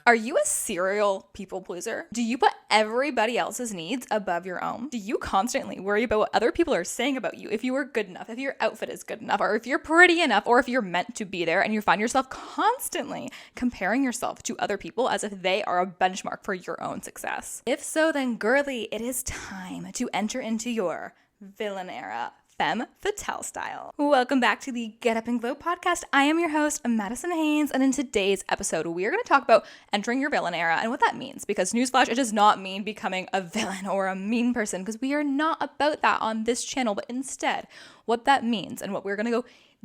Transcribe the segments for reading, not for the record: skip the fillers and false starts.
Are you a serial people pleaser? Do you put everybody else's needs above your own? Do you constantly worry about what other people are saying about you? If you are good enough, if your outfit is good enough, or if you're pretty enough, or if you're meant to be there, and you find yourself constantly comparing yourself to other people as if they are a benchmark for your own success? If so, then girly, it is time to enter into your villain era. Femme Fatale style. Welcome back to the Get Up and Glow podcast. I am your host, Madison Haynes, and in today's episode, we are going to talk about entering your villain era and what that means. Because newsflash, it does not mean becoming a villain or a mean person, because we are not about that on this channel, but instead, what that means and what we're going to go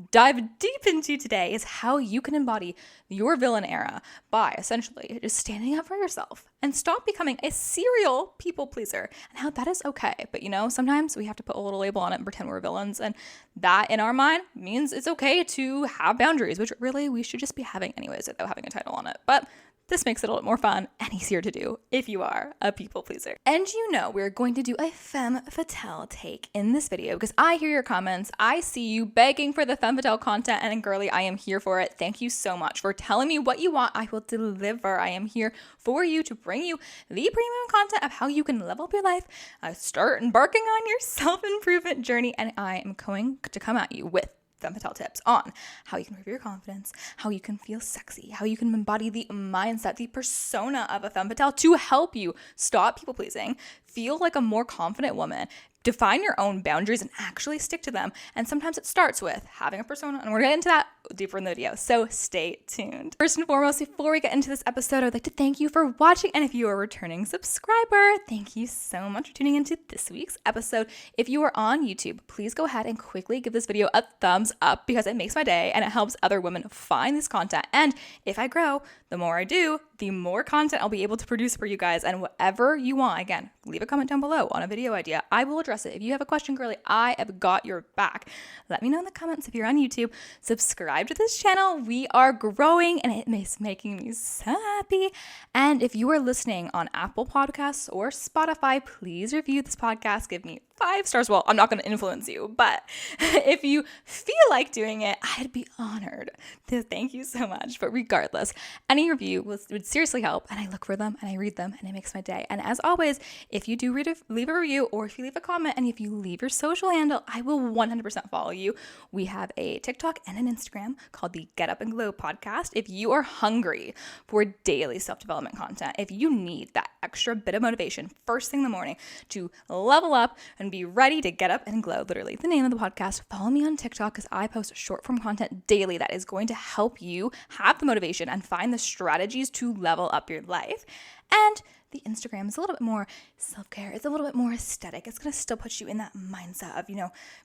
dive deep into today is how you can embody your villain era by essentially just standing up for yourself and stop becoming a serial people pleaser, and how that is okay. But sometimes we have to put a little label on it and pretend we're villains, and that in our mind means it's okay to have boundaries, which really we should just be having anyways without having a title on it. But this makes it a little bit more fun and easier to do if you are a people pleaser. And we're going to do a Femme Fatale take in this video because I hear your comments. I see you begging for the Femme Fatale content, and girly, I am here for it. Thank you so much for telling me what you want. I will deliver. I am here for you to bring you the premium content of how you can level up your life, start embarking on your self-improvement journey, and I am going to come at you with Femme Fatale tips on how you can improve your confidence, how you can feel sexy, how you can embody the mindset, the persona of a Femme Fatale to help you stop people pleasing, feel like a more confident woman, define your own boundaries and actually stick to them. And sometimes it starts with having a persona, and we're going to get into that deeper in the video, so stay tuned. First and foremost, before we get into this episode, I'd like to thank you for watching, and if you are a returning subscriber, thank you so much for tuning into this week's episode. If you are on YouTube, please go ahead and quickly give this video a thumbs up because it makes my day and it helps other women find this content. And if I grow, the more I do, the more content I'll be able to produce for you guys. And whatever you want, again, leave a comment down below on a video idea. I will address it. If you have a question, girly, I have got your back. Let me know in the comments if you're on YouTube. Subscribe to this channel. We are growing and it is making me so happy. And if you are listening on Apple Podcasts or Spotify, please review this podcast. Give me 5 stars. Well, I'm not going to influence you, but if you feel like doing it, I'd be honored. Thank you so much. But regardless, any review would seriously help, and I look for them and I read them and it makes my day. And as always, if you do leave a review, or if you leave a comment, and if you leave your social handle, I will 100% follow you. We have a TikTok and an Instagram called the Get Up and Glow podcast. If you are hungry for daily self-development content, if you need that extra bit of motivation first thing in the morning to level up and be ready to get up and glow, literally the name of the podcast, follow me on TikTok because I post short form content daily that is going to help you have the motivation and find the strategies to level up your life. And the Instagram is a little bit more self-care. It's a little bit more aesthetic. It's going to still put you in that mindset of,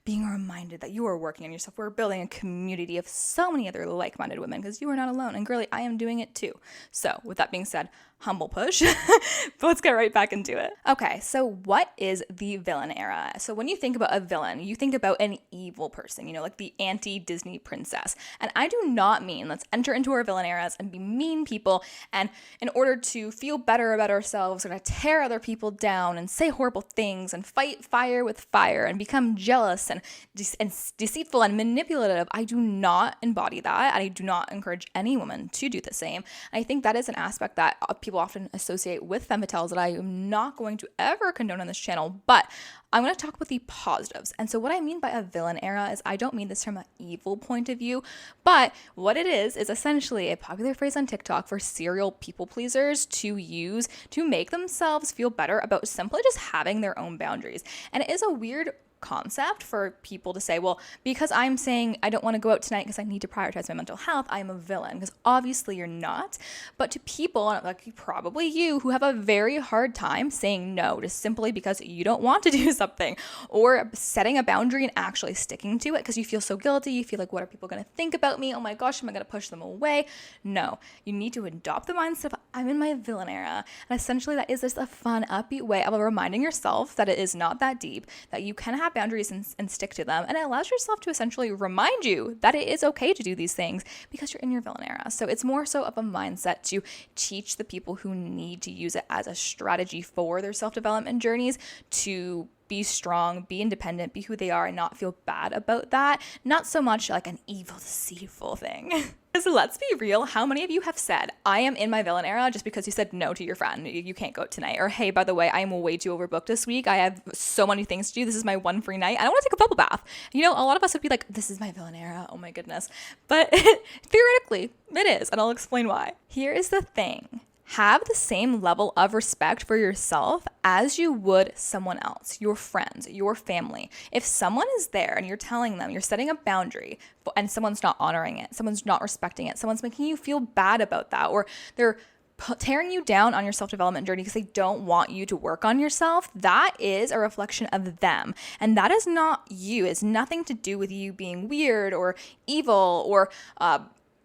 being reminded that you are working on yourself. We're building a community of so many other like-minded women because you are not alone. And girly, I am doing it too. So with that being said, humble push, but let's get right back into it. Okay, so what is the villain era? So when you think about a villain, you think about an evil person, like the anti-Disney princess. And I do not mean let's enter into our villain eras and be mean people, and in order to feel better about ourselves, we're going to tear other people down and say horrible things and fight fire with fire and become jealous and deceitful and manipulative. I do not embody that. I do not encourage any woman to do the same. And I think that is an aspect that people often associate with Femme Fatales that I am not going to ever condone on this channel, but I'm going to talk about the positives. And so what I mean by a villain era is I don't mean this from an evil point of view, but what it is essentially a popular phrase on TikTok for serial people pleasers to use to make themselves feel better about simply just having their own boundaries. And it is a weird concept for people to say, well, because I'm saying I don't want to go out tonight because I need to prioritize my mental health, I'm a villain, because obviously you're not. But to people, like probably you, who have a very hard time saying no just simply because you don't want to do something, or setting a boundary and actually sticking to it because you feel so guilty, you feel like, what are people going to think about me? Oh my gosh, am I going to push them away? No, you need to adopt the mindset of I'm in my villain era. And essentially that is just a fun, upbeat way of reminding yourself that it is not that deep, that you can have boundaries and stick to them, and it allows yourself to essentially remind you that it is okay to do these things because you're in your villain era. So it's more so of a mindset to teach the people who need to use it as a strategy for their self-development journeys to be strong, be independent, be who they are, and not feel bad about that. Not so much like an evil, deceitful thing. So let's be real. How many of you have said, I am in my villain era just because you said no to your friend? You can't go tonight. Or, hey, by the way, I am way too overbooked this week. I have so many things to do. This is my one free night. I don't want to take a bubble bath. You know, a lot of us would be like, this is my villain era. Oh my goodness. But theoretically, it is. And I'll explain why. Here is the thing. Have the same level of respect for yourself as you would someone else, your friends, your family. If someone is there and you're telling them, you're setting a boundary and someone's not honoring it, someone's not respecting it, someone's making you feel bad about that, or they're tearing you down on your self-development journey because they don't want you to work on yourself, that is a reflection of them. And that is not you. It's nothing to do with you being weird or evil or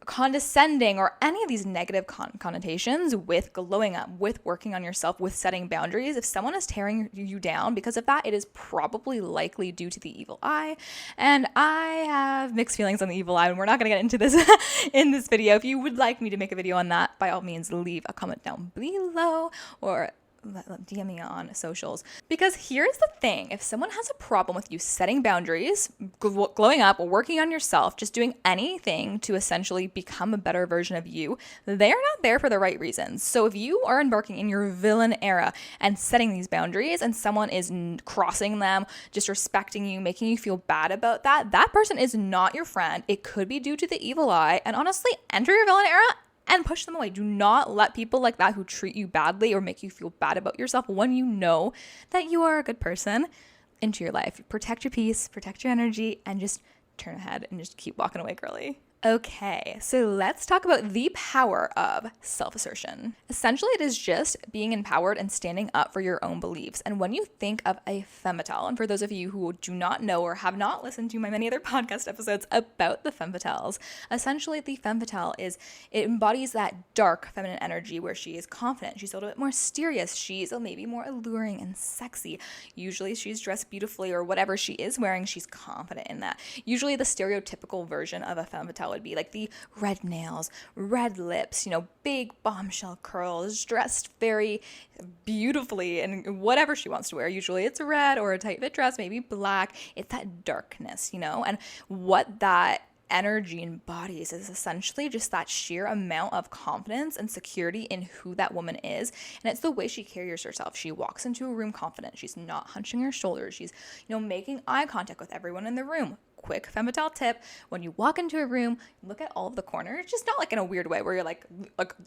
condescending or any of these negative connotations with glowing up, with working on yourself, with setting boundaries. If someone is tearing you down because of that, it is probably likely due to the evil eye. And I have mixed feelings on the evil eye, and we're not going to get into this in this video. If you would like me to make a video on that, by all means, leave a comment down below or DM me on socials. Because here's the thing, if someone has a problem with you setting boundaries, glowing up, working on yourself, just doing anything to essentially become a better version of you, they're not there for the right reasons. So if you are embarking in your villain era and setting these boundaries and someone is crossing them, disrespecting you, making you feel bad about that, that person is not your friend. It could be due to the evil eye. And honestly, enter your villain era and push them away. Do not let people like that who treat you badly or make you feel bad about yourself when you know that you are a good person into your life. Protect your peace, protect your energy, and just turn ahead and just keep walking away, girly. Okay, so let's talk about the power of self-assertion. Essentially, it is just being empowered and standing up for your own beliefs. And when you think of a femme fatale, and for those of you who do not know or have not listened to my many other podcast episodes about the femme fatales, essentially the femme fatale it embodies that dark feminine energy where she is confident, she's a little bit more mysterious, she's maybe more alluring and sexy. Usually she's dressed beautifully, or whatever she is wearing, she's confident in that. Usually the stereotypical version of a femme fatale would be like the red nails, red lips, big bombshell curls, dressed very beautifully in whatever she wants to wear. Usually it's red or a tight fit dress, maybe black. It's that darkness, and what that energy embodies is essentially just that sheer amount of confidence and security in who that woman is. And it's the way she carries herself. She walks into a room confident. She's not hunching her shoulders. She's, making eye contact with everyone in the room. Quick femme fatale tip: when you walk into a room, look at all of the corners, just not like in a weird way where you're like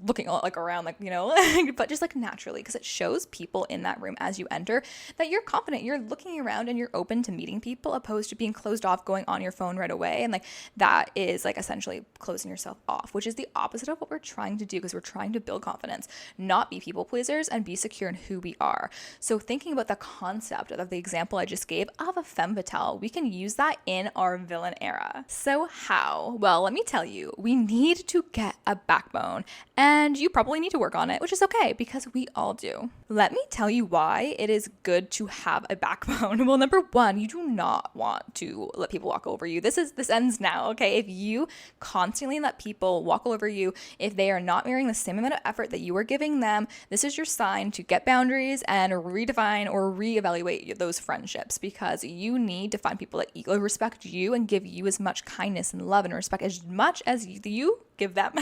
looking like around, but just like naturally, because it shows people in that room as you enter that you're confident, you're looking around and you're open to meeting people, opposed to being closed off, going on your phone right away. And that is essentially closing yourself off, which is the opposite of what we're trying to do, because we're trying to build confidence, not be people pleasers, and be secure in who we are. So thinking about the concept of the example I just gave of a femme fatale, we can use that in our villain era. So how? Well, let me tell you, we need to get a backbone, and you probably need to work on it, which is okay because we all do. Let me tell you why it is good to have a backbone. Well, number one, you do not want to let people walk over you. This ends now, okay? If you constantly let people walk over you, if they are not mirroring the same amount of effort that you are giving them, this is your sign to get boundaries and redefine or reevaluate those friendships, because you need to find people that respect you and give you as much kindness and love and respect as much as you give them.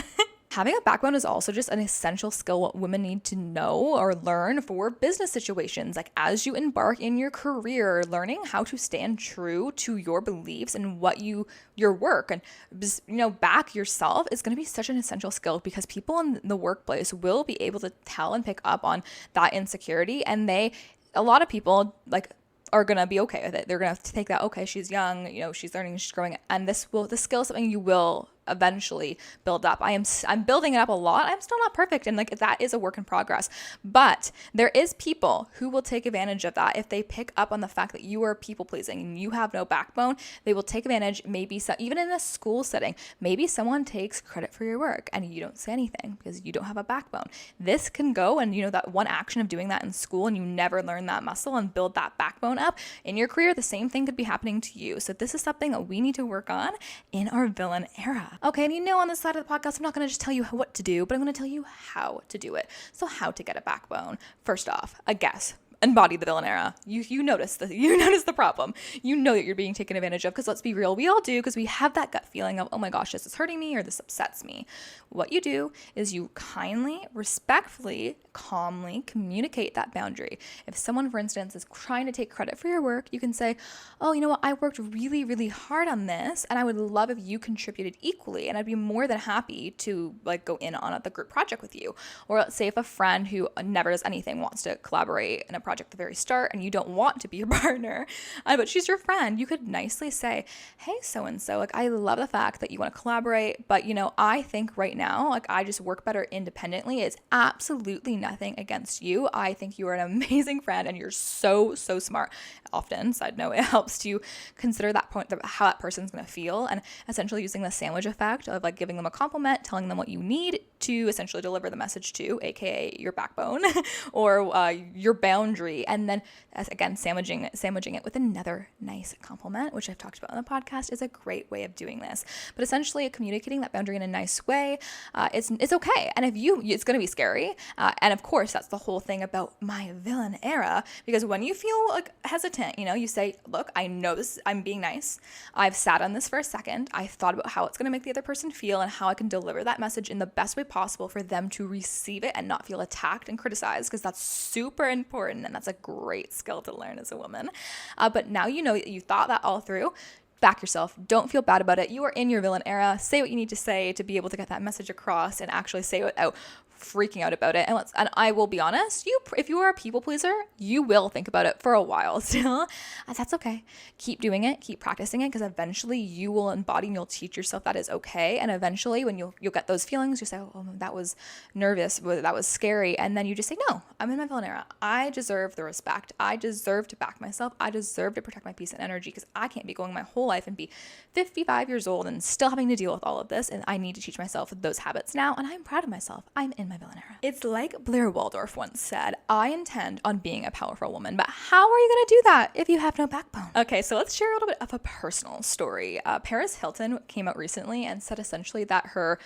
Having a backbone is also just an essential skill what women need to know or learn for business situations. As you embark in your career, learning how to stand true to your beliefs and what your work and back yourself is going to be such an essential skill, because people in the workplace will be able to tell and pick up on that insecurity, and a lot of people are going to be okay with it. They're going to have to take that, okay, she's young, she's learning, she's growing, and the skill is something you will eventually build up. I'm building it up a lot. I'm still not perfect, and that is a work in progress. But there is people who will take advantage of that if they pick up on the fact that you are people pleasing and you have no backbone. They will take advantage. Maybe even in a school setting, maybe someone takes credit for your work and you don't say anything because you don't have a backbone. This can go, and that one action of doing that in school, and you never learn that muscle and build that backbone up in your career, the same thing could be happening to you. So this is something that we need to work on in our villain era. Okay, and on this side of the podcast, I'm not going to just tell you what to do, but I'm going to tell you how to do it. So how to get a backbone. First off, a guess. embody the villain era. You notice the problem. You know that you're being taken advantage of, because let's be real, we all do, because we have that gut feeling of, oh my gosh, this is hurting me or this upsets me. What you do is you kindly, respectfully, calmly communicate that boundary. If someone, for instance, is trying to take credit for your work, you can say, oh, you know what, I worked really, really hard on this, and I would love if you contributed equally, and I'd be more than happy to like go in on the group project with you. Or let's say if a friend who never does anything wants to collaborate in a project at the very start and you don't want to be your partner, but she's your friend, you could nicely say, hey, so-and-so, like, I love the fact that you want to collaborate, but, you know, I think right now, like, I just work better independently. It's absolutely nothing against you. I think you are an amazing friend and you're so smart. Often, side note, it helps to consider that point, how that person's going to feel, and essentially using the sandwich effect of like giving them a compliment, telling them what you need to essentially deliver the message to, aka your backbone or your boundary, and then again sandwiching it with another nice compliment, which I've talked about on the podcast, is a great way of doing this. But essentially communicating that boundary in a nice way, it's okay. And it's going to be scary, and of course that's the whole thing about my villain era, because when you feel like hesitant, you know, you say, look, I know this, I'm being nice, I've sat on this for a second, I thought about how it's going to make the other person feel and how I can deliver that message in the best way possible for them to receive it and not feel attacked and criticized, because that's super important and that's a great skill to learn as a woman. But now you know that you thought that all through. Back yourself. Don't feel bad about it. You are in your villain era. Say what you need to say to be able to get that message across and actually say it without freaking out about it. And I will be honest, if you are a people pleaser, you will think about it for a while still. That's okay. Keep doing it. Keep practicing it, because eventually you will embody and you'll teach yourself that is okay. And eventually when you'll get those feelings, you say, oh, that was nervous, that was scary. And then you just say, no, I'm in my villain era. I deserve the respect. I deserve to back myself. I deserve to protect my peace and energy, because I can't be going my whole life and be 55 years old and still having to deal with all of this. And I need to teach myself those habits now. And I'm proud of myself. I'm in my villain era. It's like Blair Waldorf once said, I intend on being a powerful woman, but how are you going to do that if you have no backbone? Okay, so let's share a little bit of a personal story. Paris Hilton came out recently and said essentially that her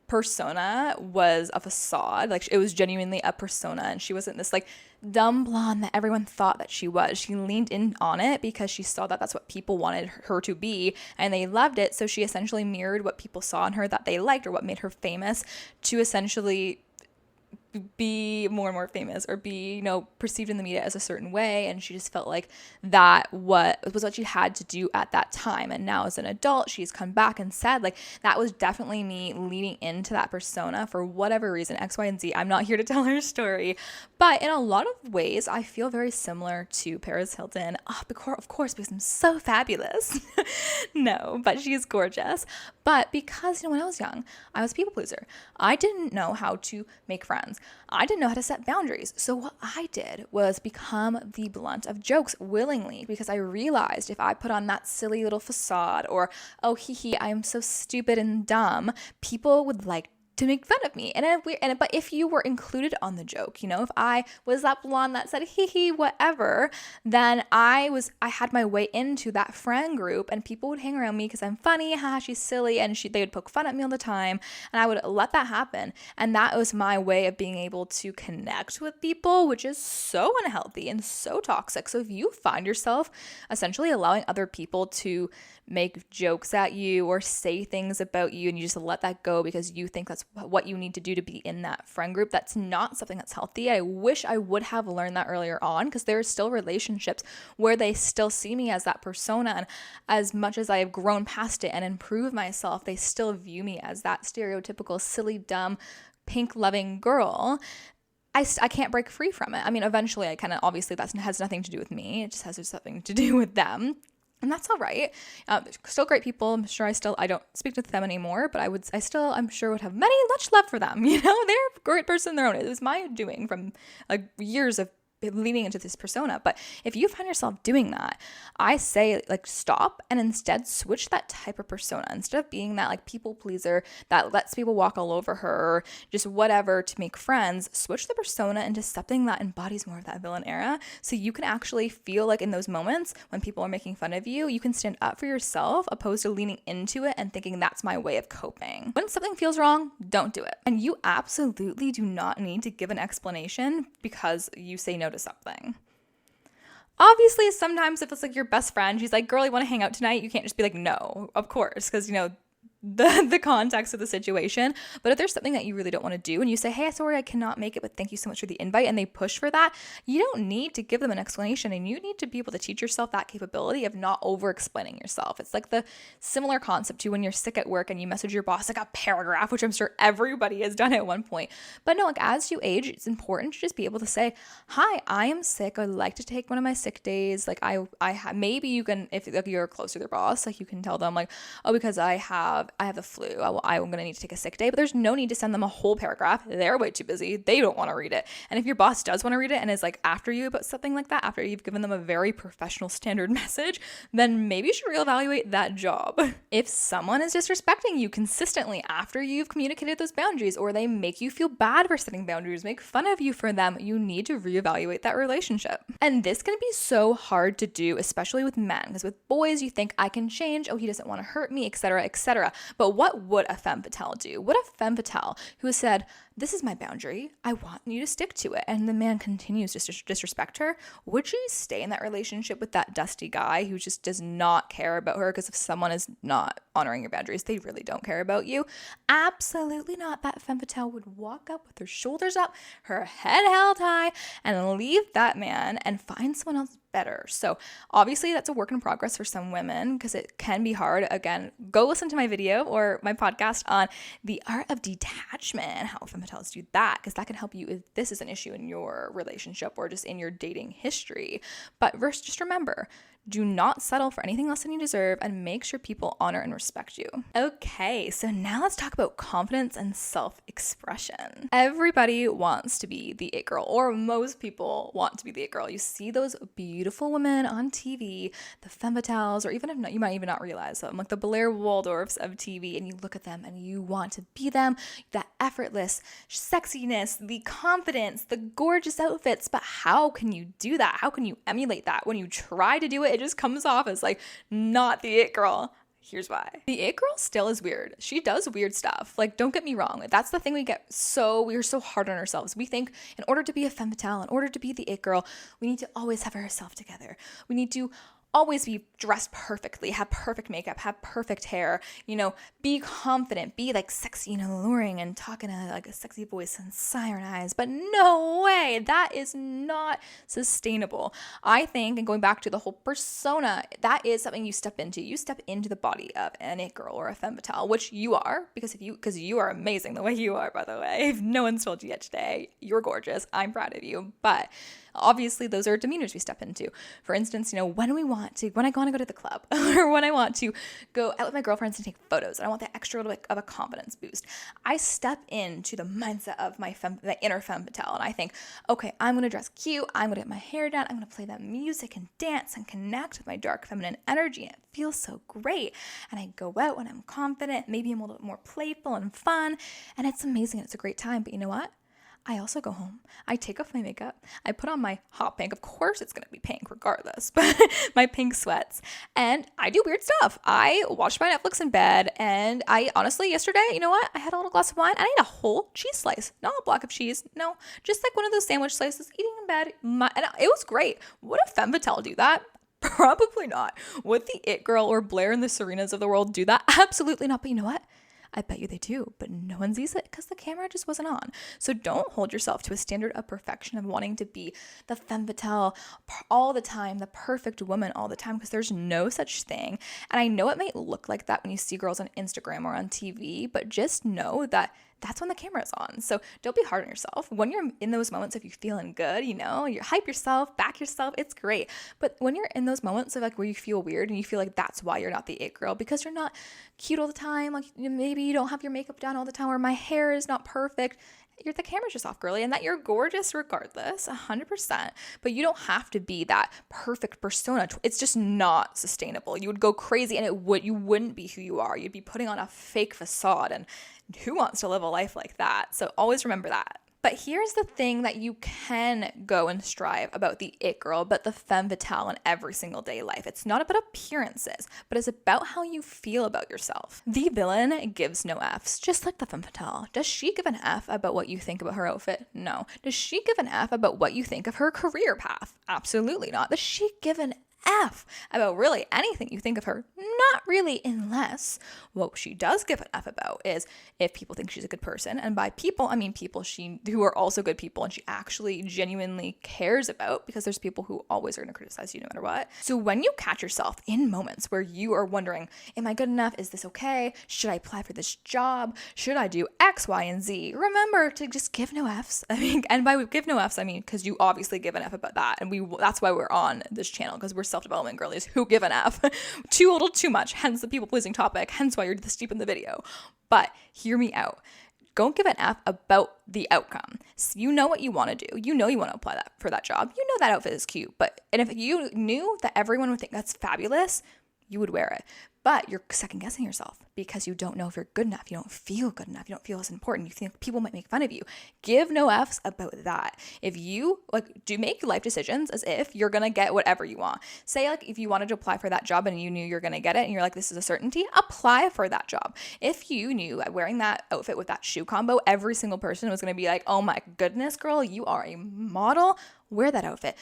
persona was a facade. Like, it was genuinely a persona, and she wasn't this like dumb blonde that everyone thought that she was. She leaned in on it because she saw that that's what people wanted her to be, and they loved it. So she essentially mirrored what people saw in her that they liked, or what made her famous, to essentially be more and more famous, or be, you know, perceived in the media as a certain way. And she just felt like that was what she had to do at that time. And now as an adult, she's come back and said, like, that was definitely me leaning into that persona for whatever reason, X, Y, and Z. I'm not here to tell her story, but in a lot of ways, I feel very similar to Paris Hilton. Of course, because I'm so fabulous. No, but she's gorgeous. But because, you know, when I was young, I was a people pleaser. I didn't know how to make friends. I didn't know how to set boundaries. So what I did was become the blunt of jokes willingly, because I realized if I put on that silly little facade, or, oh, I'm so stupid and dumb, people would like to make fun of me. But if you were included on the joke, you know, if I was that blonde that said whatever, then I had my way into that friend group, and people would hang around me because I'm funny, she's silly, and they would poke fun at me all the time, and I would let that happen. And that was my way of being able to connect with people, which is so unhealthy and so toxic. So if you find yourself essentially allowing other people to make jokes at you or say things about you, and you just let that go because you think that's what you need to do to be in that friend group, that's not something that's healthy. I wish I would have learned that earlier on, because there are still relationships where they still see me as that persona, and as much as I have grown past it and improved myself, they still view me as that stereotypical silly, dumb, pink loving girl. I can't break free from it. I mean, eventually obviously that has nothing to do with me. It just has something to do with them. And that's all right. Still great people. I'm sure I don't speak to them anymore, but I'm sure would have much love for them. You know, they're a great person in their own. It was my doing from like years of leaning into this persona. But if you find yourself doing that, I say, like, stop and instead switch that type of persona. Instead of being that like people pleaser that lets people walk all over her, or just whatever to make friends, switch the persona into something that embodies more of that villain era, so you can actually feel like in those moments when people are making fun of you, you can stand up for yourself, opposed to leaning into it and thinking that's my way of coping. When something feels wrong, don't do it. And you absolutely do not need to give an explanation because you say no to something. Obviously, sometimes if it's like your best friend, she's like, girl, you want to hang out tonight? You can't just be like, no, of course, because, the context of the situation. But if there's something that you really don't want to do and you say, hey, sorry, I cannot make it, but thank you so much for the invite, and they push for that, you don't need to give them an explanation, and you need to be able to teach yourself that capability of not over explaining yourself. It's like the similar concept to when you're sick at work and you message your boss like a paragraph, which I'm sure everybody has done at one point. But no, like as you age, it's important to just be able to say, hi, I am sick, I'd like to take one of my sick days. Like maybe you can, if like you're close to their boss, like you can tell them like, oh, because I have the flu, I'm going to need to take a sick day. But there's no need to send them a whole paragraph. They're way too busy. They don't want to read it. And if your boss does want to read it and is like after you about something like that, after you've given them a very professional standard message, then maybe you should reevaluate that job. If someone is disrespecting you consistently after you've communicated those boundaries, or they make you feel bad for setting boundaries, make fun of you for them, you need to reevaluate that relationship. And this can be so hard to do, especially with men, because with boys, you think I can change. Oh, he doesn't want to hurt me, etc., etc. But what would a femme fatale do? What a femme fatale who said, this is my boundary, I want you to stick to it, and the man continues to disrespect her? Would she stay in that relationship with that dusty guy who just does not care about her? Because if someone is not honoring your boundaries, they really don't care about you. Absolutely not. That femme fatale would walk up with her shoulders up, her head held high, and leave that man and find someone else better. So obviously that's a work in progress for some women because it can be hard. Again, go listen to my video or my podcast on the art of detachment and how femme fatales do that, because that can help you if this is an issue in your relationship or just in your dating history. But first, just remember, do not settle for anything less than you deserve, and make sure people honor and respect you. Okay, so now let's talk about confidence and self-expression. Everybody wants to be the it girl, or most people want to be the it girl. You see those beautiful women on TV, the femme fatales, or even if not, you might even not realize them, like the Blair Waldorfs of TV, and you look at them and you want to be them. That effortless sexiness, the confidence, the gorgeous outfits. But how can you do that? How can you emulate that? When you try to do it, it just comes off as like not the it girl. Here's why. The it girl still is weird. She does weird stuff. Like, don't get me wrong. That's the thing we're so hard on ourselves. We think in order to be a femme fatale, in order to be the it girl, we need to always have ourselves together. We need to always be dressed perfectly, have perfect makeup, have perfect hair, be confident, be like sexy and alluring and talking in like a sexy voice and siren eyes. But no way, that is not sustainable. I think, and going back to the whole persona, that is something you step into. You step into the body of an it girl or a femme fatale, which you are, because you are amazing the way you are, by the way. If no one's told you yet today, you're gorgeous. I'm proud of you. But obviously, those are demeanors we step into. For instance, when I want to go to the club or when I want to go out with my girlfriends and take photos and I want that extra little bit of a confidence boost, I step into the mindset of my inner femme fatale, and I think, okay, I'm going to dress cute, I'm going to get my hair done, I'm going to play that music and dance and connect with my dark feminine energy, and it feels so great. And I go out and I'm confident, maybe I'm a little bit more playful and fun, and it's amazing, it's a great time. But you know what? I also go home, I take off my makeup, I put on my hot pink, of course it's going to be pink regardless, but my pink sweats, and I do weird stuff. I watch my Netflix in bed, and I honestly, yesterday, you know what? I had a little glass of wine, and I ate a whole cheese slice, not a block of cheese, no, just like one of those sandwich slices, eating in bed, and it was great. Would a femme fatale do that? Probably not. Would the it girl or Blair and the Serenas of the world do that? Absolutely not. But you know what? I bet you they do, but no one sees it because the camera just wasn't on. So don't hold yourself to a standard of perfection of wanting to be the femme fatale all the time, the perfect woman all the time, because there's no such thing. And I know it might look like that when you see girls on Instagram or on TV, but just know that that's when the camera's on. So don't be hard on yourself. When you're in those moments, if you're feeling good, you hype yourself, back yourself, it's great. But when you're in those moments of like where you feel weird and you feel like that's why you're not the it girl, because you're not cute all the time, like maybe you don't have your makeup done all the time, or my hair is not perfect, the camera's just off, girly, and that you're gorgeous regardless, 100%. But you don't have to be that perfect persona. It's just not sustainable. You would go crazy, and you wouldn't be who you are. You'd be putting on a fake facade, and who wants to live a life like that? So always remember that. But here's the thing that you can go and strive about the it girl, but the femme fatale in every single day life. It's not about appearances, but it's about how you feel about yourself. The villain gives no Fs, just like the femme fatale. Does she give an F about what you think about her outfit? No. Does she give an F about what you think of her career path? Absolutely not. Does she give an F about really anything you think of her? Not really, unless what she does give an F about is if people think she's a good person. And by people, I mean people who are also good people and she actually genuinely cares about, because there's people who always are going to criticize you no matter what. So when you catch yourself in moments where you are wondering, am I good enough? Is this okay? Should I apply for this job? Should I do X, Y, and Z? Remember to just give no Fs. I mean, and by give no Fs, I mean, because you obviously give an F about that. And that's why we're on this channel, because we're self-development girlies who give an F. Too little, too much, hence the people-pleasing topic, hence why you're this deep in the video. But hear me out. Don't give an F about the outcome. So you know what you want to do. You know you want to apply that for that job. You know that outfit is cute. And if you knew that everyone would think that's fabulous, you would wear it. But you're second guessing yourself because you don't know if you're good enough. You don't feel good enough. You don't feel as important. You think people might make fun of you. Give no Fs about that. If you do make life decisions as if you're going to get whatever you want. Say if you wanted to apply for that job and you knew you're going to get it and you're like, this is a certainty, apply for that job. If you knew wearing that outfit with that shoe combo, every single person was going to be like, oh my goodness, girl, you are a model, wear that outfit.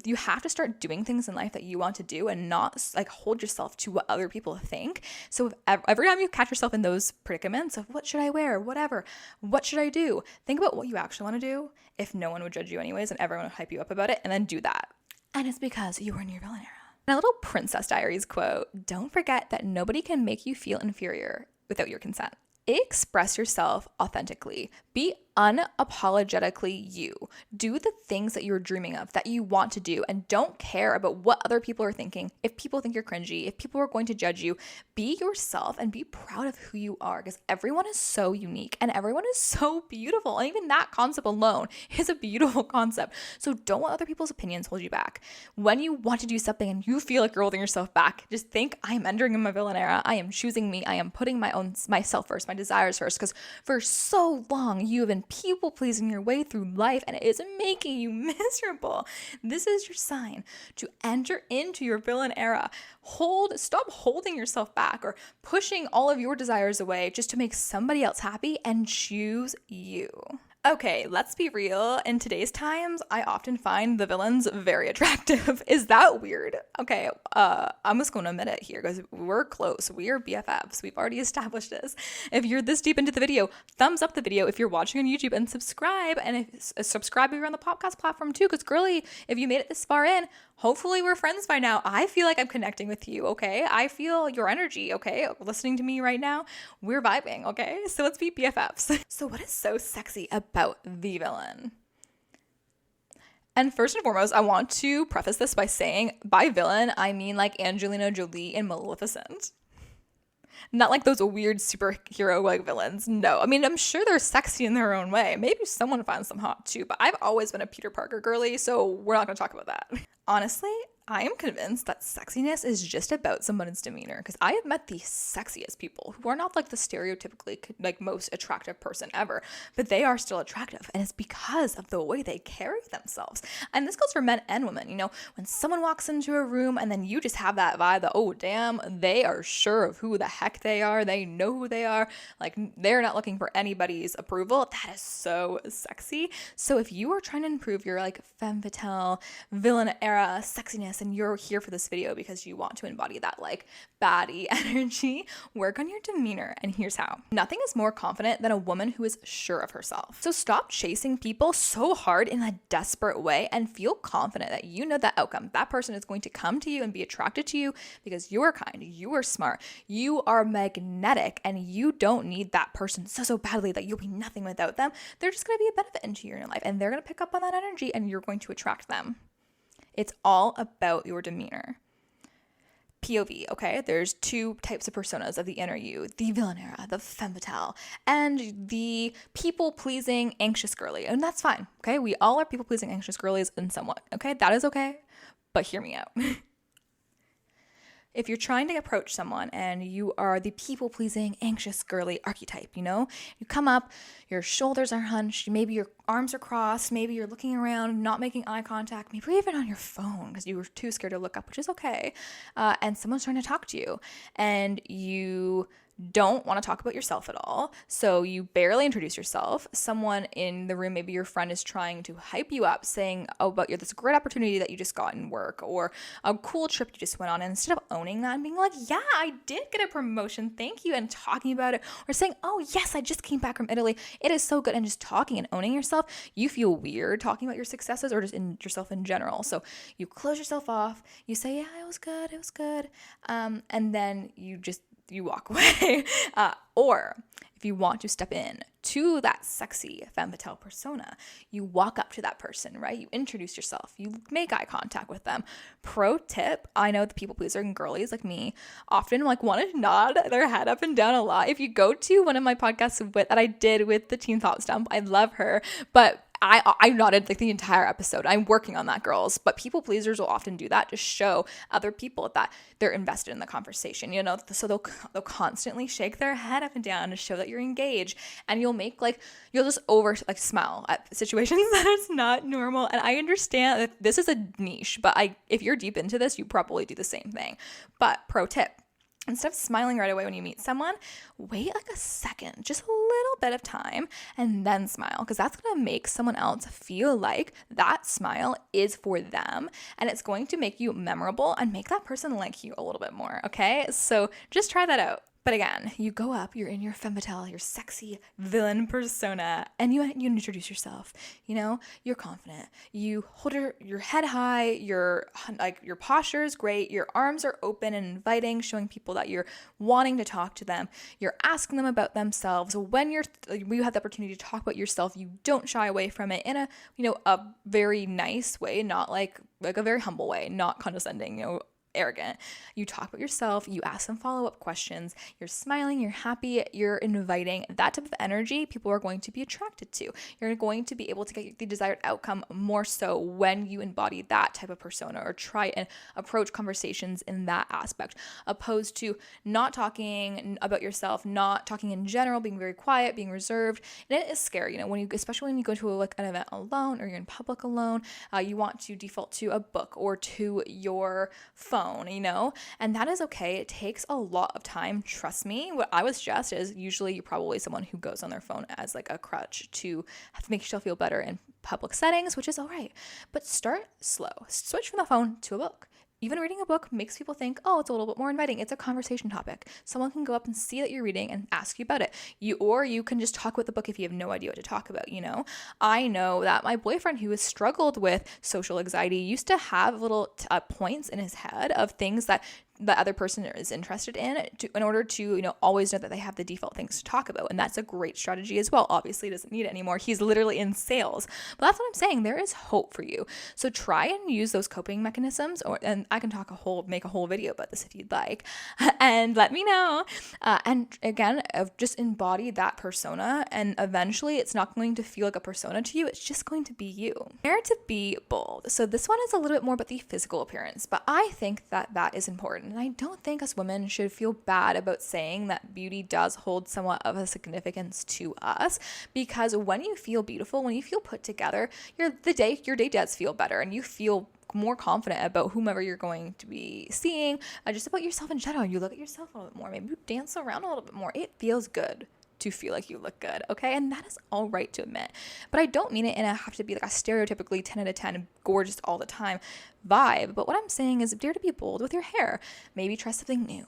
You have to start doing things in life that you want to do and not hold yourself to what other people think. So every time you catch yourself in those predicaments of what should I wear, whatever, what should I do? Think about what you actually want to do if no one would judge you anyways and everyone would hype you up about it, and then do that. And it's because you were in your villain era. And a little Princess Diaries quote, don't forget that nobody can make you feel inferior without your consent. Express yourself authentically. Be unapologetically you. Do the things that you're dreaming of, that you want to do, and don't care about what other people are thinking. If people think you're cringy, if people are going to judge you, be yourself and be proud of who you are, because everyone is so unique and everyone is so beautiful. And even that concept alone is a beautiful concept. So don't let other people's opinions hold you back. When you want to do something and you feel like you're holding yourself back, just think, I am entering in my villain era. I am choosing me. I am putting myself first, my desires first, because for so long you have been people pleasing your way through life and it is making you miserable. This is your sign to enter into your villain era. Stop holding yourself back or pushing all of your desires away just to make somebody else happy, and choose you. Okay, let's be real. In today's times, I often find the villains very attractive. Is that weird? Okay, I'm just going to admit it here because we're close. We are BFFs. We've already established this. If you're this deep into the video, thumbs up the video if you're watching on YouTube, and subscribe. And subscribe if you're on the podcast platform too, because girly, if you made it this far in, hopefully we're friends by now. I feel like I'm connecting with you, okay? I feel your energy, okay? Listening to me right now, we're vibing, okay? So let's be BFFs. So what is so sexy about the villain? And first and foremost, I want to preface this by saying, by villain, I mean like Angelina Jolie in Maleficent. Not like those weird superhero villains. No, I mean, I'm sure they're sexy in their own way. Maybe someone finds them hot too, but I've always been a Peter Parker girly, so we're not going to talk about that. Honestly, I am convinced that sexiness is just about someone's demeanor, because I have met the sexiest people who are not like the stereotypically most attractive person ever, but they are still attractive, and it's because of the way they carry themselves. And this goes for men and women. You know, when someone walks into a room and then you just have that vibe that, oh damn, they are sure of who the heck they are, they know who they are, like they're not looking for anybody's approval. That is so sexy. So if you are trying to improve your femme fatale, villain era sexiness, and you're here for this video because you want to embody that baddie energy, work on your demeanor. And here's how. Nothing is more confident than a woman who is sure of herself. So stop chasing people so hard in a desperate way and feel confident that you know that outcome. That person is going to come to you and be attracted to you because you are kind, you are smart, you are magnetic, and you don't need that person so badly that you'll be nothing without them. They're just going to be a benefit into your life, and they're going to pick up on that energy, and you're going to attract them. It's all about your demeanor. POV, okay? There's two types of personas of the inner you: the villain era, the femme fatale, and the people-pleasing, anxious girly. And that's fine, okay? We all are people-pleasing, anxious girlies in somewhat, okay? That is okay, but hear me out. if you're trying to approach someone and you are the people-pleasing, anxious, girly archetype, you come up, your shoulders are hunched, maybe your arms are crossed, maybe you're looking around, not making eye contact, maybe you're even on your phone because you were too scared to look up, which is okay, and someone's trying to talk to you, and you don't want to talk about yourself at all, so you barely introduce yourself. Someone in the room, maybe your friend, is trying to hype you up, saying, oh, about this great opportunity that you just got in work, or a cool trip you just went on, and instead of owning that and being like, yeah, I did get a promotion, thank you, and talking about it, or saying, oh yes, I just came back from Italy, it is so good, and just talking and owning yourself, you feel weird talking about your successes or just in yourself in general. So you close yourself off, you say, yeah, it was good, and then you walk away. Or if you want to step in to that sexy femme fatale persona, you walk up to that person, right? You introduce yourself, you make eye contact with them. Pro tip, I know the people pleaser and girlies like me often want to nod their head up and down a lot. If you go to one of my podcasts that I did with the Teen Thought Stump, I love her, but I nodded the entire episode. I'm working on that, girls. But people pleasers will often do that to show other people that they're invested in the conversation, so they'll constantly shake their head up and down to show that you're engaged, and you'll just smile at situations that is not normal. And I understand that this is a niche, but if you're deep into this, you probably do the same thing. But pro tip, instead of smiling right away when you meet someone, wait a second, just a little bit of time, and then smile, because that's going to make someone else feel like that smile is for them, and it's going to make you memorable and make that person like you a little bit more, okay? So just try that out. But again, you go up, you're in your femme fatale, your sexy villain persona, and you introduce yourself. You're confident. You hold your head high, your posture is great, your arms are open and inviting, showing people that you're wanting to talk to them. You're asking them about themselves. When you have the opportunity to talk about yourself, you don't shy away from it in a very nice way, not like a very humble way, not condescending, arrogant. You talk about yourself, you ask some follow-up questions, you're smiling, you're happy, you're inviting. That type of energy people are going to be attracted to. You're going to be able to get the desired outcome more so when you embody that type of persona, or try and approach conversations in that aspect, opposed to not talking about yourself, not talking in general, being very quiet, being reserved. And it is scary, especially when you go to an event alone, or you're in public alone, you want to default to a book or to your phone, and that is okay. It takes a lot of time. Trust me. What I would suggest is, usually you're probably someone who goes on their phone as a crutch to make yourself feel better in public settings, which is all right. But start slow. Switch from the phone to a book. Even reading a book makes people think, oh, it's a little bit more inviting. It's a conversation topic. Someone can go up and see that you're reading and ask you about it. Or you can just talk about the book if you have no idea what to talk about, I know that my boyfriend, who has struggled with social anxiety, used to have little points in his head of things that the other person is interested in order to, always know that they have the default things to talk about. And that's a great strategy as well. Obviously, he doesn't need it anymore. He's literally in sales. But that's what I'm saying. There is hope for you. So try and use those coping mechanisms, and I can make a whole video about this if you'd like, and let me know. And again, just embody that persona, and eventually it's not going to feel like a persona to you. It's just going to be you. Dare to be bold. So this one is a little bit more about the physical appearance, but I think that is important. And I don't think us women should feel bad about saying that beauty does hold somewhat of a significance to us, because when you feel beautiful, when you feel put together, your day does feel better, and you feel more confident about whomever you're going to be seeing, just about yourself in general. You look at yourself a little bit more, maybe you dance around a little bit more. It feels good to feel like you look good, okay? And that is all right to admit. But I don't mean it in a have to be like a stereotypically 10 out of 10 gorgeous all the time vibe. But what I'm saying is, dare to be bold with your hair. Maybe try something new.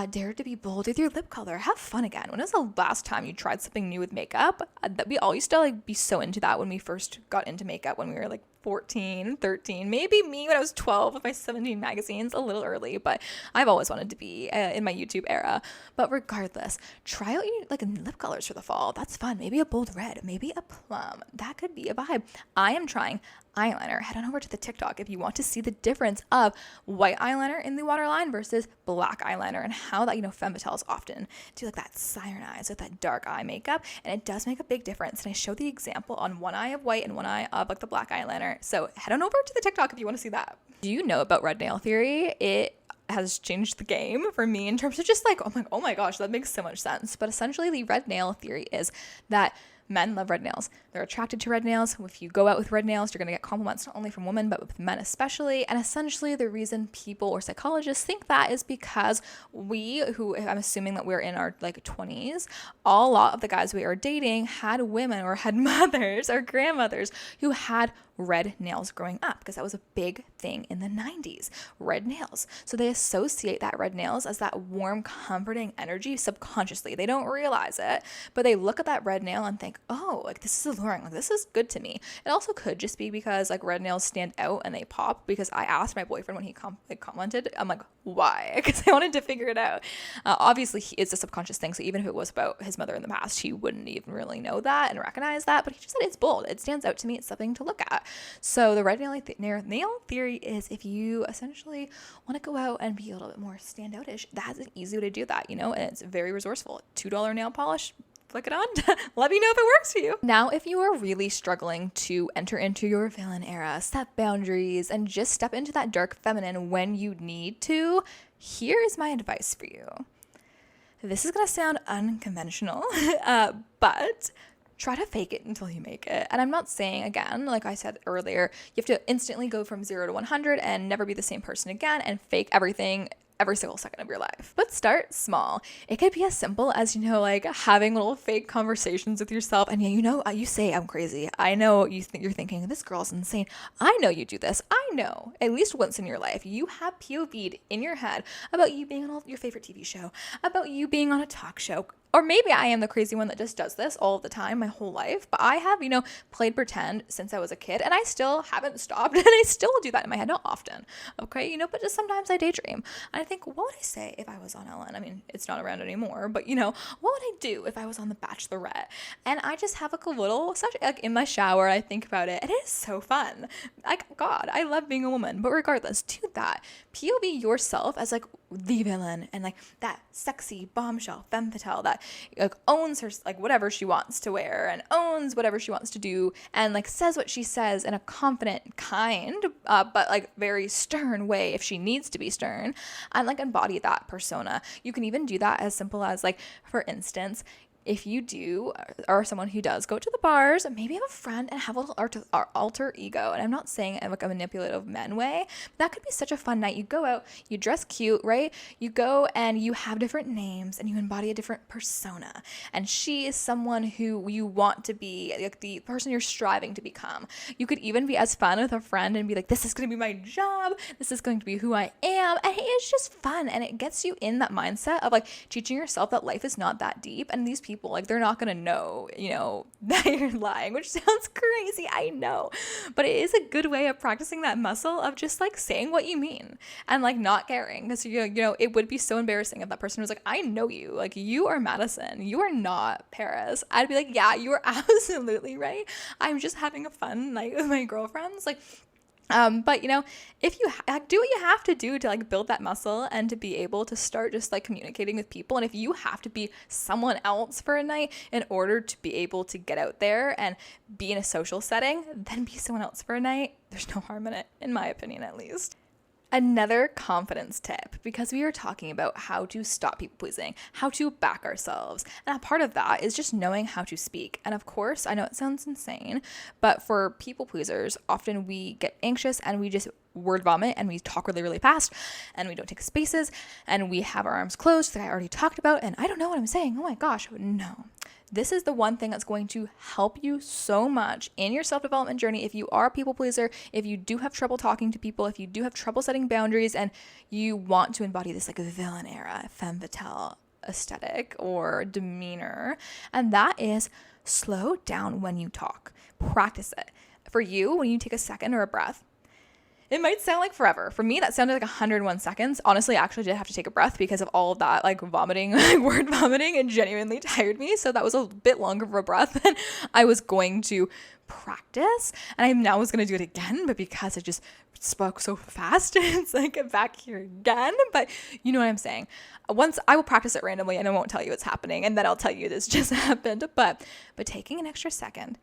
Dare to be bold with your lip color. Have fun again. When was the last time you tried something new with makeup? We all used to be so into that when we first got into makeup, when we were 14, 13, maybe me when I was 12 with my 17 magazines, a little early, but I've always wanted to be in my YouTube era. But regardless, try out your lip colors for the fall. That's fun. Maybe a bold red, maybe a plum. That could be a vibe. I am trying eyeliner. Head on over to the TikTok if you want to see the difference of white eyeliner in the waterline versus black eyeliner, and how that, femme fatales often do that siren eyes with that dark eye makeup, and it does make a big difference. And I show the example on one eye of white and one eye of the black eyeliner. So head on over to the TikTok if you want to see that. Do you know about red nail theory? It has changed the game for me in terms of just like, oh my gosh, that makes so much sense. But essentially the red nail theory is that men love red nails. They're attracted to red nails. If you go out with red nails, you're going to get compliments not only from women, but with men especially. And essentially the reason people or psychologists think that is because who I'm assuming that we're in our like 20s, a lot of the guys we are dating had women or had mothers or grandmothers who had red nails growing up, because that was a big thing in the 90s, red nails. So they associate that red nails as that warm, comforting energy subconsciously. They don't realize it, but they look at that red nail and think, oh, like this is alluring, like this is good to me. It also could just be because like red nails stand out and they pop, because I asked my boyfriend when he commented, I'm like, why? Because I wanted to figure it out. Obviously, it's a subconscious thing, so even if it was about his mother in the past, he wouldn't even really know that and recognize that, but he just said it's bold. It stands out to me. It's something to look at. So the red nail theory is if you essentially want to go out and be a little bit more standoutish, that's an easy way to do that, and it's very resourceful. $2 nail polish, flick it on. Let me know if it works for you. Now, if you are really struggling to enter into your villain era, set boundaries, and just step into that dark feminine when you need to, here is my advice for you. This is going to sound unconventional, but try to fake it until you make it. And I'm not saying, again, like I said earlier, you have to instantly go from 0 to 100 and never be the same person again and fake everything every single second of your life. But start small. It could be as simple as, like having little fake conversations with yourself. And you say I'm crazy. I know you're thinking, this girl's insane. I know you do this. I know at least once in your life, you have POV'd in your head about you being on your favorite TV show, about you being on a talk show. Or maybe I am the crazy one that just does this all the time, my whole life. But I have, played pretend since I was a kid, and I still haven't stopped. And I still do that in my head, not often. Okay, but just sometimes I daydream. And I think, what would I say if I was on Ellen? I mean, it's not around anymore, but what would I do if I was on The Bachelorette? And I just have like a little, like in my shower, I think about it, and it is so fun. Like, God, I love being a woman. But regardless, do that. POV yourself as like the villain and like that sexy bombshell femme fatale that like owns her like whatever she wants to wear and owns whatever she wants to do and like says what she says in a confident, kind, but like very stern way if she needs to be stern, and like embody that persona. You can even do that as simple as like, for instance, if you do, or someone who does go to the bars, maybe have a friend and have a little alter ego. And I'm not saying in like a manipulative men way, but that could be such a fun night. You go out, you dress cute, right? You go and you have different names and you embody a different persona. And she is someone who you want to be, like the person you're striving to become. You could even be as fun with a friend and be like, this is going to be my job. This is going to be who I am. And it's just fun. And it gets you in that mindset of like teaching yourself that life is not that deep. And these people, like, they're not going to know, that you're lying, which sounds crazy. I know, but it is a good way of practicing that muscle of just like saying what you mean and like not caring, because it would be so embarrassing if that person was like, I know you, like you are Madison, you are not Paris. I'd be like, yeah, you are absolutely right. I'm just having a fun night with my girlfriends, like. But if you do what you have to do to like build that muscle and to be able to start just like communicating with people, and if you have to be someone else for a night in order to be able to get out there and be in a social setting, then be someone else for a night. There's no harm in it, in my opinion, at least. Another confidence tip, because we are talking about how to stop people pleasing, how to back ourselves. And a part of that is just knowing how to speak. And of course, I know it sounds insane, but for people pleasers, often we get anxious and we just word vomit and we talk really, really fast and we don't take spaces and we have our arms closed that I already talked about. And I don't know what I'm saying. Oh my gosh, no. This is the one thing that's going to help you so much in your self-development journey. If you are a people pleaser, if you do have trouble talking to people, if you do have trouble setting boundaries, and you want to embody this like villain era, femme fatale aesthetic or demeanor, and that is slow down when you talk. Practice it. For you, when you take a second or a breath, it might sound like forever. For me, that sounded like 101 seconds. Honestly, I actually did have to take a breath because of all of that, like vomiting, like word vomiting, and genuinely tired me. So that was a bit longer of a breath than I was going to practice. And I now was going to do it again, but because I just spoke so fast, it's like back here again. But you know what I'm saying? Once I will practice it randomly and I won't tell you it's happening. And then I'll tell you this just happened. But taking an extra second,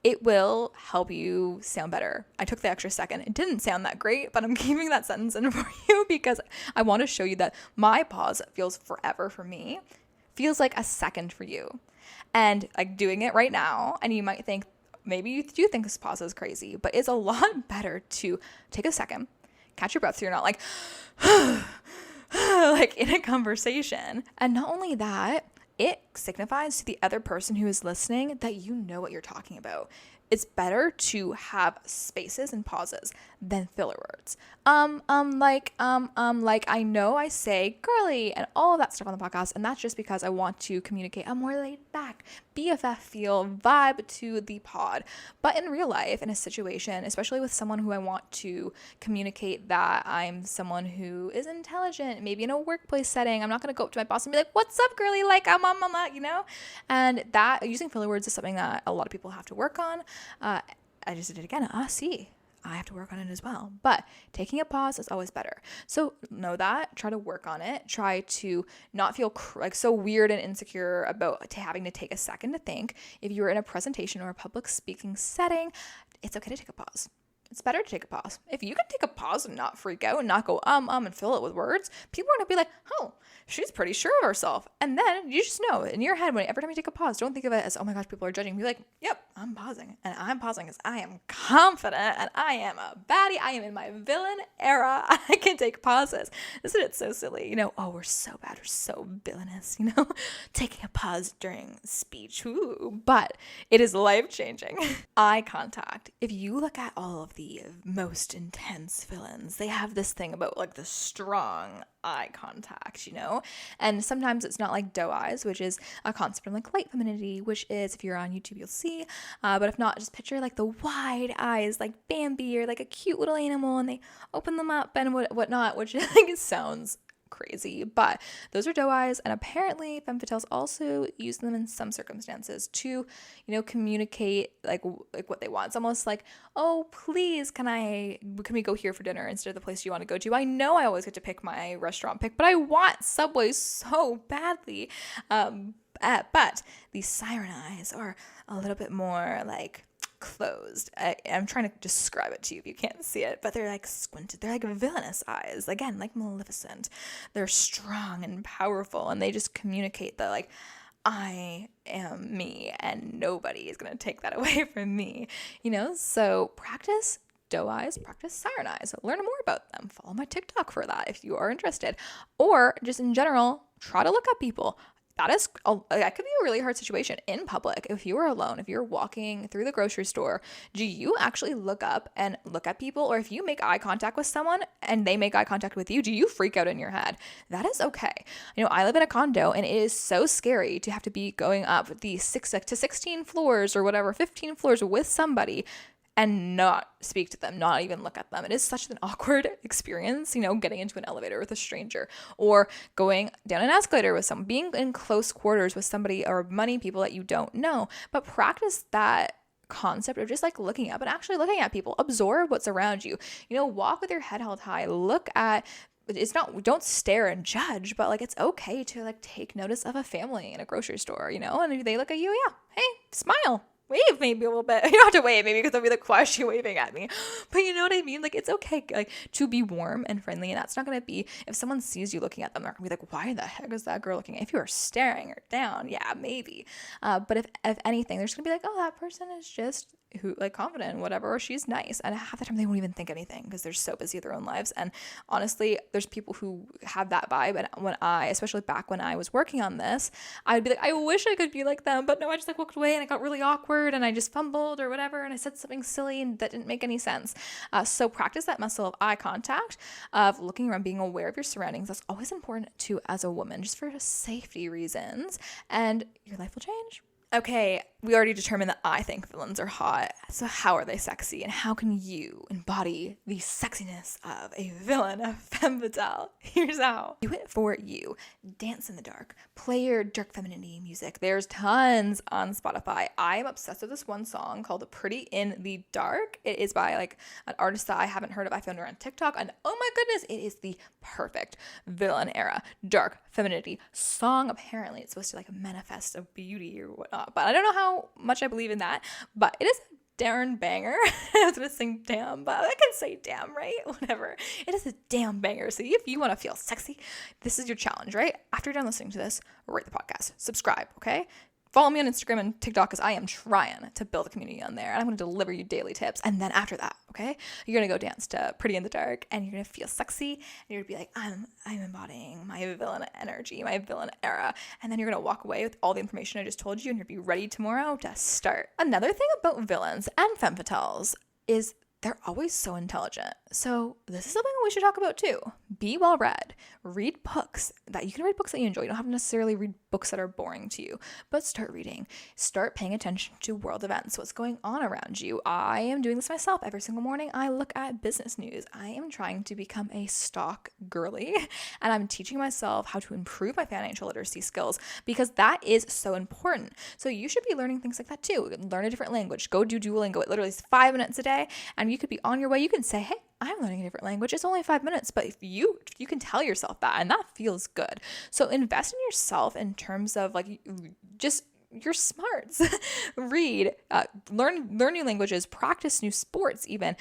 it will help you sound better. I took the extra second. It didn't sound that great, but I'm keeping that sentence in for you because I want to show you that my pause feels forever for me, feels like a second for you. And like doing it right now, and you might think, maybe you do think this pause is crazy, but it's a lot better to take a second, catch your breath so you're not like, like in a conversation. And not only that, it signifies to the other person who is listening that you know what you're talking about. It's better to have spaces and pauses than filler words. Like I know I say girly and all of that stuff on the podcast, and that's just because I want to communicate a more laid back, BFF feel vibe to the pod. But in real life, in a situation, especially with someone who I want to communicate that I'm someone who is intelligent, maybe in a workplace setting, I'm not going to go up to my boss and be like, what's up, girly? Like, I'm on that, you know? And that using filler words is something that a lot of people have to work on. I just did it again. See, I have to work on it as well. But taking a pause is always better. So know that. Try to work on it. Try to not feel like so weird and insecure about having to take a second to think. If you're in a presentation or a public speaking setting, it's okay to take a pause. It's better to take a pause. If you can take a pause and not freak out and not go and fill it with words, people are going to be like, oh, she's pretty sure of herself. And then you just know in your head, every time you take a pause, don't think of it as, oh my gosh, people are judging. Be like, yep, I'm pausing. And I'm pausing because I am confident and I am a baddie. I am in my villain era. I can take pauses. Isn't it so silly? Oh, we're so bad. We're so villainous, taking a pause during speech. Ooh, but it is life-changing. Eye contact. If you look at all of the most intense villains, they have this thing about like the strong eye contact, and sometimes it's not like doe eyes, which is a concept from like light femininity, which is, if you're on YouTube you'll see, but if not, just picture like the wide eyes like Bambi or like a cute little animal, and they open them up and whatnot, which I think sounds crazy, but those are doe eyes, and apparently Femme Fatales also use them in some circumstances to, communicate like what they want. It's almost like, oh, please, can we go here for dinner instead of the place you want to go to? I know I always get to pick my restaurant pick, but I want Subway so badly. But these siren eyes are a little bit more like closed. I'm trying to describe it to you if you can't see it, but they're like squinted. They're like villainous eyes, again, like Maleficent. They're strong and powerful, and they just communicate that like, I am me and nobody is going to take that away from me, so practice doe eyes, practice siren eyes, learn more about them, follow my TikTok for that if you are interested, or just in general, try to look at people. That could be a really hard situation in public. If you are alone, if you're walking through the grocery store, do you actually look up and look at people? Or if you make eye contact with someone and they make eye contact with you, do you freak out in your head? That is okay. I live in a condo, and it is so scary to have to be going up the 6 to 16 floors or whatever, 15 floors with somebody and not speak to them, not even look at them. It is such an awkward experience, getting into an elevator with a stranger or going down an escalator with someone, being in close quarters with somebody or many people that you don't know. But practice that concept of just like looking up and actually looking at people, absorb what's around you, walk with your head held high, don't stare and judge, but like, it's okay to like take notice of a family in a grocery store, and if they look at you, yeah, hey, smile. Wave maybe a little bit. You don't have to wave maybe because they'll be like, why is she waving at me? But you know what I mean? Like, it's okay like to be warm and friendly, and that's not going to be, if someone sees you looking at them, they're going to be like, why the heck is that girl looking at? If you are staring her down, yeah, maybe. But if anything, they're just going to be like, oh, that person is just confident and whatever, or she's nice. And half the time they won't even think anything because they're so busy with their own lives. And honestly, there's people who have that vibe. And especially back when I was working on this, I'd be like, I wish I could be like them, but no, I just like walked away and it got really awkward and I just fumbled or whatever. And I said something silly and that didn't make any sense. So practice that muscle of eye contact, of looking around, being aware of your surroundings. That's always important too as a woman, just for safety reasons, and your life will change. Okay, we already determined that I think villains are hot. So how are they sexy? And how can you embody the sexiness of a villain, a femme fatale? Here's how. Do it for you. Dance in the dark. Play your dark femininity music. There's tons on Spotify. I am obsessed with this one song called Pretty in the Dark. It is by like an artist that I haven't heard of. I found her on TikTok, and oh my goodness, it is the perfect villain era dark femininity song. Apparently it's supposed to like manifest a beauty or whatnot, but I don't know how much I believe in that, but it is a darn banger. I was going to sing damn, but I can say damn, right? Whatever. It is a damn banger. So if you want to feel sexy, this is your challenge, right? After you're done listening to this, rate the podcast, subscribe, okay? Follow me on Instagram and TikTok because I am trying to build a community on there. And I'm going to deliver you daily tips. And then after that, okay, you're going to go dance to Pretty in the Dark and you're going to feel sexy. And you're going to be like, I'm embodying my villain energy, my villain era. And then you're going to walk away with all the information I just told you and you'll be ready tomorrow to start. Another thing about villains and femme fatales is they're always so intelligent. So this is something we should talk about too. Be well read. Read books that you can read books that you enjoy. You don't have to necessarily read books that are boring to you, but start reading. Start paying attention to world events, what's going on around you. I am doing this myself. Every single morning I look at business news. I am trying to become a stock girly and I'm teaching myself how to improve my financial literacy skills because that is so important. So you should be learning things like that too. Learn a different language. Go do Duolingo. It literally is 5 minutes a day and you could be on your way. You can say, hey, I'm learning a different language. It's only 5 minutes, but if you can tell yourself that and that feels good. So invest in yourself in terms of like just your smarts. Read, learn new languages, practice new sports even.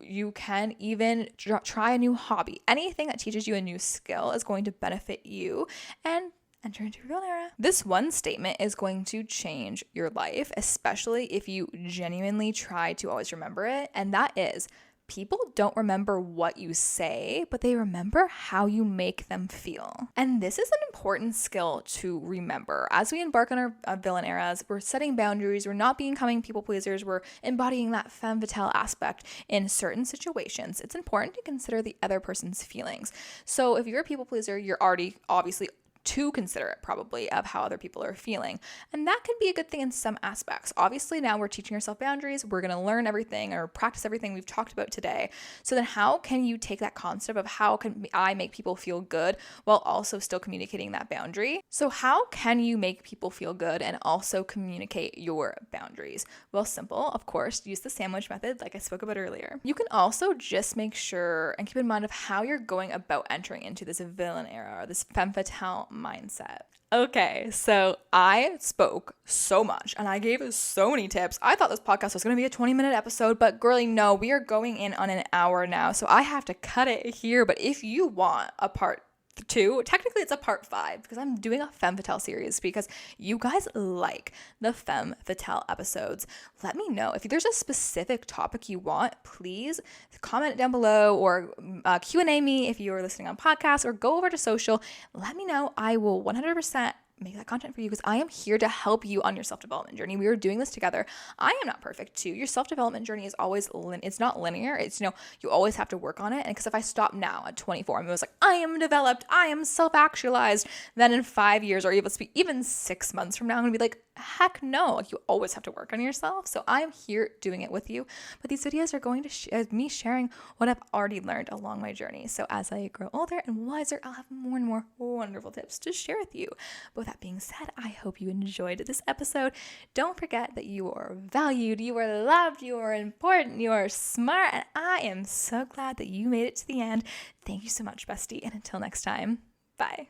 You can even try a new hobby. Anything that teaches you a new skill is going to benefit you and enter into your villain era. This one statement is going to change your life, especially if you genuinely try to always remember it. And that is, people don't remember what you say, but they remember how you make them feel. And this is an important skill to remember. As we embark on our villain eras, we're setting boundaries, we're not becoming people pleasers, we're embodying that femme fatale aspect in certain situations. It's important to consider the other person's feelings. So if you're a people pleaser, you're already obviously too considerate probably of how other people are feeling. And that can be a good thing in some aspects. Obviously now we're teaching ourselves boundaries. We're going to learn everything or practice everything we've talked about today. So then how can you take that concept of how can I make people feel good while also still communicating that boundary? So how can you make people feel good and also communicate your boundaries? Well, simple, of course, use the sandwich method like I spoke about earlier. You can also just make sure and keep in mind of how you're going about entering into this villain era or this femme fatale mindset. Okay, so I spoke so much and I gave so many tips. I thought this podcast was going to be a 20-minute episode, but girlie, no, we are going in on an hour now, so I have to cut it here. But if you want a part 2, technically it's a part 5 because I'm doing a Femme Fatale series because you guys like the Femme Fatale episodes. Let me know if there's a specific topic you want. Please comment down below or Q&A me if you are listening on podcasts or go over to social. Let me know. I will 100% make that content for you because I am here to help you on your self-development journey. We are doing this together. I am not perfect too. Your self-development journey is always, it's not linear. It's, you always have to work on it. And because if I stop now at 24, I was like, I am developed, I am self-actualized, then in 5 years or even 6 months from now, I'm going to be like, heck no, like you always have to work on yourself. So I'm here doing it with you. But these videos are going to me sharing what I've already learned along my journey. So as I grow older and wiser, I'll have more and more wonderful tips to share with you. But with that being said, I hope you enjoyed this episode. Don't forget that you are valued, you are loved, you are important, you are smart, and I am so glad that you made it to the end. Thank you so much, bestie. And until next time, bye.